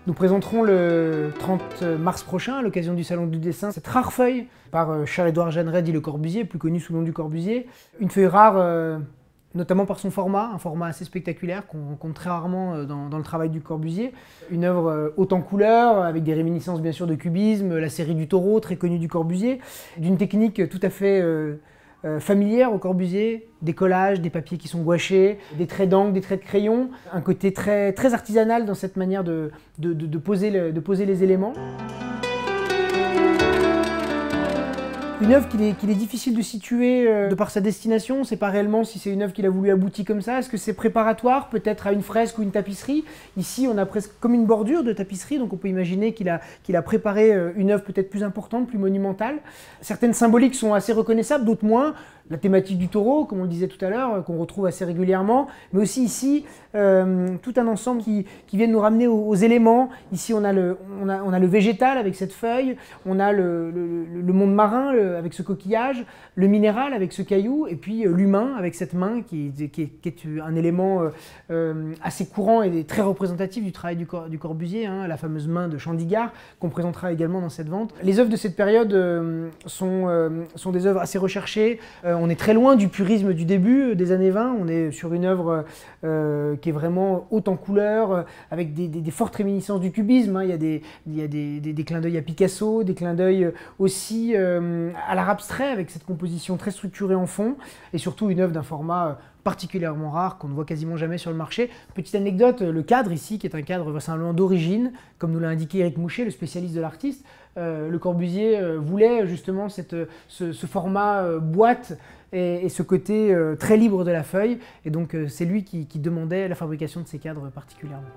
Nous présenterons le 30 mars prochain, à l'occasion du Salon du dessin, cette rare feuille par Charles-Édouard Jeanneret dit Le Corbusier, plus connu sous le nom du Corbusier. Une feuille rare, notamment par son format, un format assez spectaculaire qu'on rencontre très rarement dans le travail du Corbusier. Une œuvre haute en couleurs, avec des réminiscences bien sûr de cubisme, la série du taureau, très connue du Corbusier, d'une technique tout à fait familière au Corbusier, des collages, des papiers qui sont gouachés, des traits d'encre, des traits de crayon, un côté très artisanal dans cette manière de poser les éléments. Une œuvre qu'il est difficile de situer de par sa destination, on ne sait pas réellement si c'est une œuvre qu'il a voulu aboutir comme ça, est-ce que c'est préparatoire peut-être à une fresque ou une tapisserie? Ici on a presque comme une bordure de tapisserie, donc on peut imaginer qu'il a préparé une œuvre peut-être plus importante, plus monumentale. Certaines symboliques sont assez reconnaissables, d'autres moins. La thématique du taureau, comme on le disait tout à l'heure, qu'on retrouve assez régulièrement, mais aussi ici, tout un ensemble qui vient nous ramener aux éléments. Ici, on a le végétal avec cette feuille, on a le monde marin avec ce coquillage, le minéral avec ce caillou, et puis l'humain avec cette main qui est un élément assez courant et très représentatif du travail du Corbusier, hein, la fameuse main de Chandigarh, qu'on présentera également dans cette vente. Les œuvres de cette période sont des œuvres assez recherchées. On est très loin du purisme du début des années 20, on est sur une œuvre qui est vraiment haute en couleurs, avec des fortes réminiscences du cubisme, hein. Il y a des clins d'œil à Picasso, des clins d'œil aussi à l'art abstrait, avec cette composition très structurée en fond, et surtout une œuvre d'un format particulièrement rare, qu'on ne voit quasiment jamais sur le marché. Petite anecdote, le cadre ici, qui est un cadre vraisemblablement d'origine, comme nous l'a indiqué Éric Mouchet, le spécialiste de l'artiste, Le Corbusier voulait justement ce format boîte et ce côté très libre de la feuille, et donc c'est lui qui demandait la fabrication de ces cadres particulièrement.